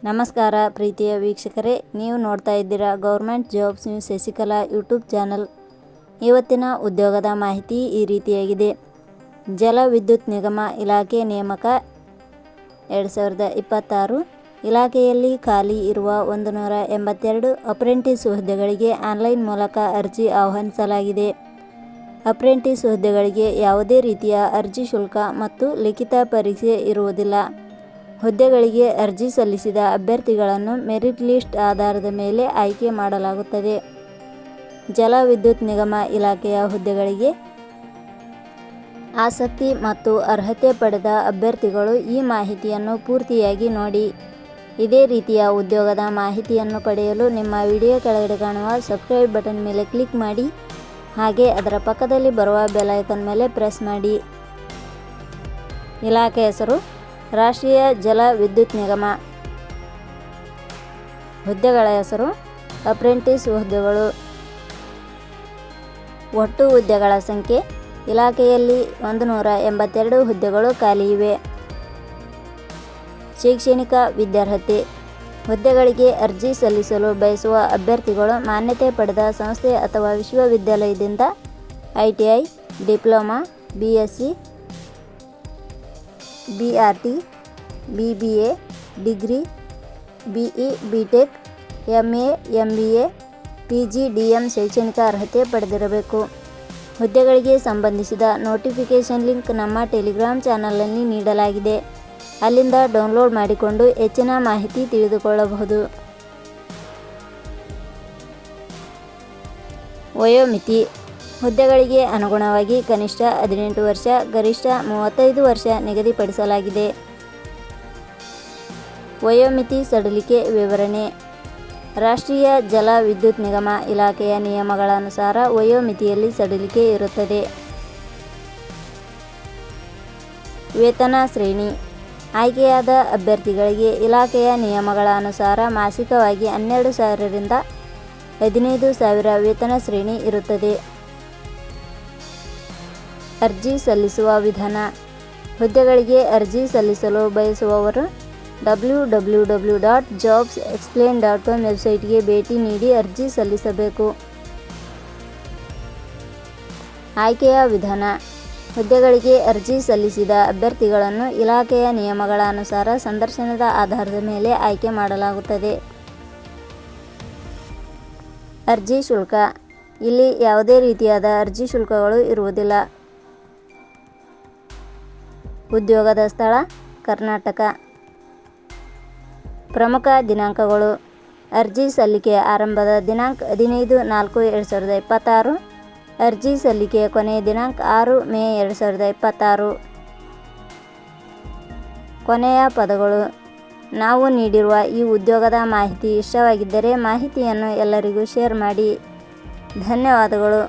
ನಮಸ್ಕಾರ ಪ್ರೀತಿಯ ವೀಕ್ಷಕರೇ, ನೀವು ನೋಡ್ತಾ ಇದ್ದೀರಾ government jobs news Shashikala YouTube channel. ಇವತ್ತಿನ ಉದ್ಯೋಗದ ಮಾಹಿತಿ ಈ ರೀತಿಯಾಗಿದೆ. ಜಲ ವಿದ್ಯುತ್ ನಿಗಮ ಇಲಾಖೆ ನೇಮಕ 2026 ಇಲಾಖೆಯಲ್ಲಿ ಖಾಲಿ ಇರುವ 182 ಅಪ್ರೆಂಟಿಸ್ ಹುದ್ದೆಗಳಿಗೆ ಆನ್ಲೈನ್ ಮೂಲಕ ಅರ್ಜಿ ಆಹ್ವಾನಿಸಲಾಗಿದೆ. ಅಪ್ರೆಂಟಿಸ್ ಹುದ್ದೆಗಳಿಗೆ ಯಾವುದೇ ರೀತಿಯ ಅರ್ಜಿ ಶುಲ್ಕ ಮತ್ತು ಲಿಖಿತ ಪರೀಕ್ಷೆ ಇರುವುದಿಲ್ಲ. ಹುದ್ದೆಗಳಿಗೆ ಅರ್ಜಿ ಸಲ್ಲಿಸಿದ ಅಭ್ಯರ್ಥಿಗಳನ್ನು ಮೆರಿಟ್ ಲಿಸ್ಟ್ ಆಧಾರದ ಮೇಲೆ ಆಯ್ಕೆ ಮಾಡಲಾಗುತ್ತದೆ. ಜಲ ವಿದ್ಯುತ್ ನಿಗಮ ಇಲಾಖೆಯ ಹುದ್ದೆಗಳಿಗೆ ಆಸಕ್ತಿ ಮತ್ತು ಅರ್ಹತೆ ಪಡೆದ ಅಭ್ಯರ್ಥಿಗಳು ಈ ಮಾಹಿತಿಯನ್ನು ಪೂರ್ತಿಯಾಗಿ ನೋಡಿ. ಇದೇ ರೀತಿಯ ಉದ್ಯೋಗದ ಮಾಹಿತಿಯನ್ನು ಪಡೆಯಲು ನಿಮ್ಮ ವಿಡಿಯೋ ಕೆಳಗಡೆ ಕಾಣುವ ಸಬ್ಸ್ಕ್ರೈಬ್ ಬಟನ್ ಮೇಲೆ ಕ್ಲಿಕ್ ಮಾಡಿ, ಹಾಗೆ ಅದರ ಪಕ್ಕದಲ್ಲಿ ಬರುವ ಬೆಲ್ ಐಕಾನ್ ಮೇಲೆ ಪ್ರೆಸ್ ಮಾಡಿ. ಇಲಾಖೆ ಹೆಸರು ರಾಷ್ಟ್ರೀಯ ಜಲ ವಿದ್ಯುತ್ ನಿಗಮ. ಹುದ್ದೆಗಳ ಹೆಸರು ಅಪ್ರೆಂಟಿಸ್ ಹುದ್ದೆಗಳು. ಒಟ್ಟು ಹುದ್ದೆಗಳ ಸಂಖ್ಯೆ ಇಲಾಖೆಯಲ್ಲಿ 182 ಹುದ್ದೆಗಳು ಖಾಲಿ ಇವೆ. ಶೈಕ್ಷಣಿಕ ವಿದ್ಯಾರ್ಹತೆ. ಹುದ್ದೆಗಳಿಗೆ ಅರ್ಜಿ ಸಲ್ಲಿಸಲು ಬಯಸುವ ಅಭ್ಯರ್ಥಿಗಳು ಮಾನ್ಯತೆ ಪಡೆದ ಸಂಸ್ಥೆ ಅಥವಾ ವಿಶ್ವವಿದ್ಯಾಲಯದಿಂದ ITI, diploma, BSc, BRT, BBA, degree, BE, BTech, MA, MBA, PG, DM ಶೈಕ್ಷಣಿಕ ಅರ್ಹತೆ ಪಡೆದಿರಬೇಕು. ಹುದ್ದೆಗಳಿಗೆ ಸಂಬಂಧಿಸಿದ ನೋಟಿಫಿಕೇಷನ್ ಲಿಂಕ್ ನಮ್ಮ ಟೆಲಿಗ್ರಾಮ್ ಚಾನಲ್ನಲ್ಲಿ ನೀಡಲಾಗಿದೆ. ಅಲ್ಲಿಂದ ಡೌನ್ಲೋಡ್ ಮಾಡಿಕೊಂಡು ಹೆಚ್ಚಿನ ಮಾಹಿತಿ ತಿಳಿದುಕೊಳ್ಳಬಹುದು. ವಯೋಮಿತಿ. ಹುದ್ದೆಗಳಿಗೆ ಅನುಗುಣವಾಗಿ ಕನಿಷ್ಠ 18 ವರ್ಷ, ಗರಿಷ್ಠ 35 ವರ್ಷ ನಿಗದಿಪಡಿಸಲಾಗಿದೆ. ವಯೋಮಿತಿ ಸಡಿಲಿಕೆ ವಿವರಣೆ. ರಾಷ್ಟ್ರೀಯ ಜಲ ವಿದ್ಯುತ್ ನಿಗಮ ಇಲಾಖೆಯ ನಿಯಮಗಳ ಅನುಸಾರ ವಯೋಮಿತಿಯಲ್ಲಿ ಸಡಿಲಿಕೆ ಇರುತ್ತದೆ. ವೇತನ ಶ್ರೇಣಿ. ಆಯ್ಕೆಯಾದ ಅಭ್ಯರ್ಥಿಗಳಿಗೆ ಇಲಾಖೆಯ ನಿಯಮಗಳ ಅನುಸಾರ ಮಾಸಿಕವಾಗಿ 12,000 ರಿಂದ 15,000 ವೇತನ ಶ್ರೇಣಿ ಇರುತ್ತದೆ. ಅರ್ಜಿ ಸಲ್ಲಿಸುವ ವಿಧಾನ. ಹುದ್ದೆಗಳಿಗೆ ಅರ್ಜಿ ಸಲ್ಲಿಸಲು ಬಯಸುವವರು www.jobsexplain.com ವೆಬ್ಸೈಟ್ಗೆ ಭೇಟಿ ನೀಡಿ ಅರ್ಜಿ ಸಲ್ಲಿಸಬೇಕು. ಆಯ್ಕೆಯ ವಿಧಾನ. ಹುದ್ದೆಗಳಿಗೆ ಅರ್ಜಿ ಸಲ್ಲಿಸಿದ ಅಭ್ಯರ್ಥಿಗಳನ್ನು ಇಲಾಖೆಯ ನಿಯಮಗಳ ಅನುಸಾರ ಸಂದರ್ಶನದ ಆಧಾರದ ಮೇಲೆ ಆಯ್ಕೆ ಮಾಡಲಾಗುತ್ತದೆ. ಅರ್ಜಿ ಶುಲ್ಕ. ಇಲ್ಲಿ ಯಾವುದೇ ರೀತಿಯಾದ ಅರ್ಜಿ ಶುಲ್ಕಗಳು ಇರುವುದಿಲ್ಲ. ಉದ್ಯೋಗದ ಸ್ಥಳ ಕರ್ನಾಟಕ. ಪ್ರಮುಖ ದಿನಾಂಕಗಳು. ಅರ್ಜಿ ಸಲ್ಲಿಕೆಯ ಆರಂಭದ ದಿನಾಂಕ 15/4/2026. ಅರ್ಜಿ ಸಲ್ಲಿಕೆಯ ಕೊನೆಯ ದಿನಾಂಕ 6 ಮೇ 2026. ಕೊನೆಯ ಪದಗಳು. ನಾವು ನೀಡಿರುವ ಈ ಉದ್ಯೋಗದ ಮಾಹಿತಿ ಇಷ್ಟವಾಗಿದ್ದರೆ ಮಾಹಿತಿಯನ್ನು ಎಲ್ಲರಿಗೂ ಶೇರ್ ಮಾಡಿ. ಧನ್ಯವಾದಗಳು.